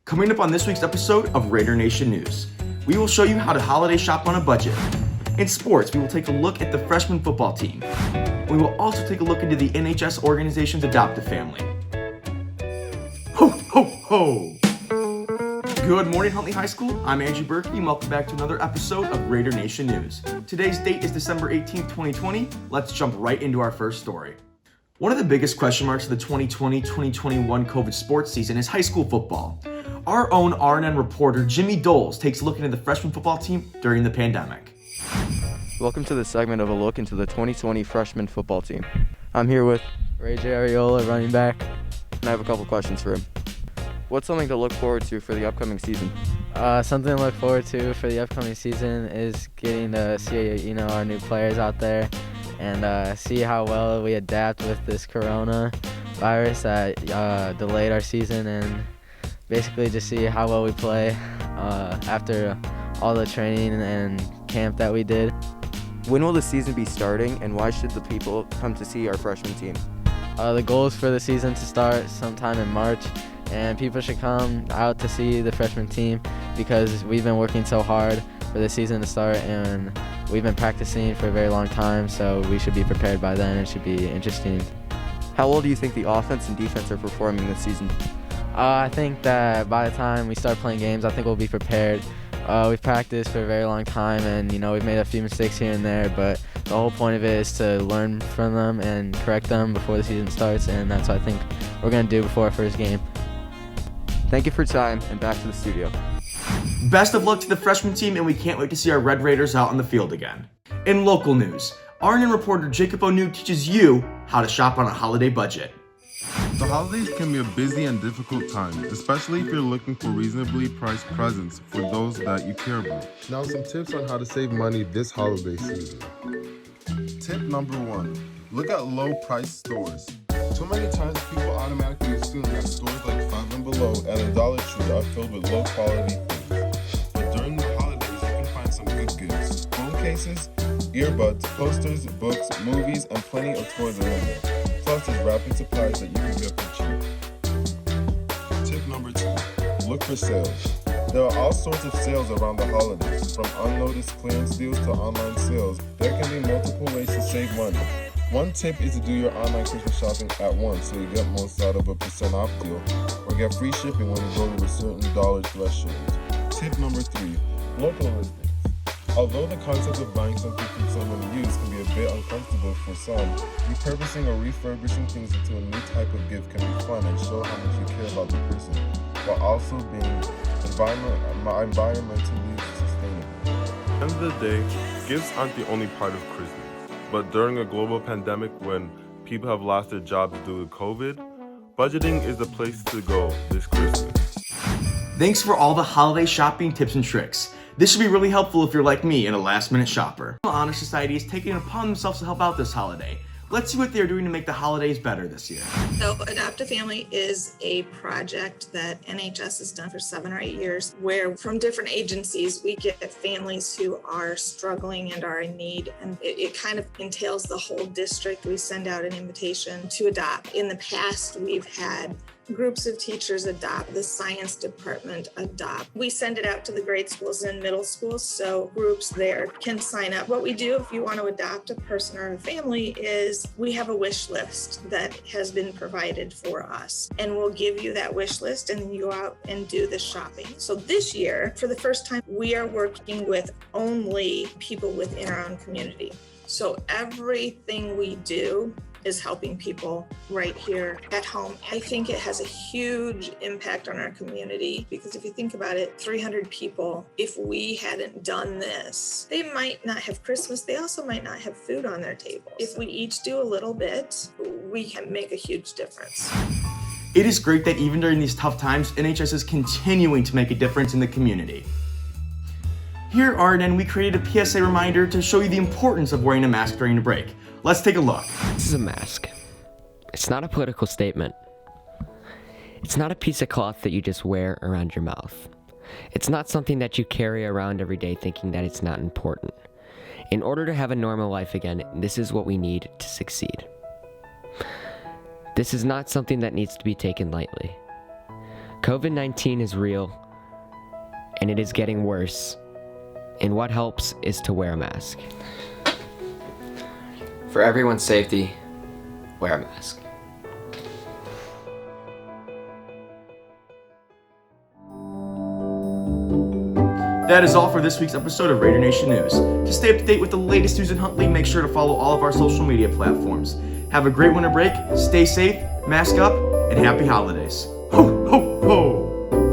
Coming up on this week's episode of Raider Nation News, we will show you how to holiday shop on a budget. In sports, we will take a look at the freshman football team. We will also take a look into the NHS organization's adoptive family. Ho, ho, ho! Good morning, Huntley High School. I'm Andrew Burkey, and welcome back to another episode of Raider Nation News. Today's date is December 18th, 2020. Let's jump right into our first story. One of the biggest question marks of the 2020-2021 COVID sports season is high school football. Our own RNN reporter, Jimmy Doles, takes a look into the freshman football team during the pandemic. Welcome to the segment of a look into the 2020 freshman football team. I'm here with Ray J. Ariola, running back, and I have a couple questions for him. What's something to look forward to for the upcoming season? Something to look forward to for the upcoming season is getting to see, our new players out there and see how well we adapt with this coronavirus that delayed our season, and basically just see how well we play after all the training and camp that we did. When will the season be starting, and why should the people come to see our freshman team? The goal is for the season to start sometime in March, and people should come out to see the freshman team because we've been working so hard for the season to start, and we've been practicing for a very long time, so we should be prepared by then. It should be interesting. How well do you think the offense and defense are performing this season? I think that by the time we start playing games, I think we'll be prepared. We've practiced for a very long time, and we've made a few mistakes here and there, but the whole point of it is to learn from them and correct them before the season starts, and that's what I think we're going to do before our first game. Thank you for your time, and back to the studio. Best of luck to the freshman team, and we can't wait to see our Red Raiders out on the field again. In local news, RNN reporter Jacob Onu teaches you how to shop on a holiday budget. The holidays can be a busy and difficult time, especially if you're looking for reasonably priced presents for those that you care about. Now some tips on how to save money this holiday season. Tip number 1, look at low-priced stores. Too many times people automatically assume that stores like Five and Below and a Dollar Tree are filled with low-quality things. But during the holidays, you can find some good gifts. Phone cases, earbuds, posters, books, movies, and plenty of toys around there. Plus, there's wrapping supplies that you can get for cheap. Tip number 2, look for sales. There are all sorts of sales around the holidays, from unnoticed clearance deals to online sales. There can be multiple ways to save money. One tip is to do your online Christmas shopping at once so you get most out of a % off deal, or get free shipping when you go to a certain dollar threshold. Tip number 3, local listings. Although the concept of buying something from someone used can be a bit uncomfortable for some, repurposing or refurbishing things into a new type of gift can be fun and show how much you care about the person, while also being environmentally sustainable. At the end of the day, gifts aren't the only part of Christmas. But during a global pandemic when people have lost their jobs due to COVID, budgeting is the place to go this Christmas. Thanks for all the holiday shopping tips and tricks. This should be really helpful if you're like me and a last-minute shopper. The Honor Society is taking it upon themselves to help out this holiday. Let's see what they're doing to make the holidays better this year. So Adopt a Family is a project that NHS has done for 7 or 8 years, where from different agencies, we get families who are struggling and are in need. And it kind of entails the whole district. We send out an invitation to adopt. In the past, we've had groups of teachers adopt, the science department adopt. We send it out to the grade schools and middle schools, so groups there can sign up. What we do if you want to adopt a person or a family is we have a wish list that has been provided for us, and we'll give you that wish list and then you go out and do the shopping. So this year, for the first time, we are working with only people within our own community. So everything we do is helping people right here at home. I think it has a huge impact on our community because if you think about it, 300 people, if we hadn't done this, they might not have Christmas. They also might not have food on their table. If we each do a little bit, we can make a huge difference. It is great that even during these tough times, NHS is continuing to make a difference in the community. Here at RNN, we created a PSA reminder to show you the importance of wearing a mask during a break. Let's take a look. This is a mask. It's not a political statement. It's not a piece of cloth that you just wear around your mouth. It's not something that you carry around every day thinking that it's not important. In order to have a normal life again, this is what we need to succeed. This is not something that needs to be taken lightly. COVID-19 is real, and it is getting worse, and what helps is to wear a mask. For everyone's safety, wear a mask. That is all for this week's episode of Raider Nation News. To stay up to date with the latest news in Huntley, make sure to follow all of our social media platforms. Have a great winter break, stay safe, mask up, and happy holidays. Ho, ho, ho!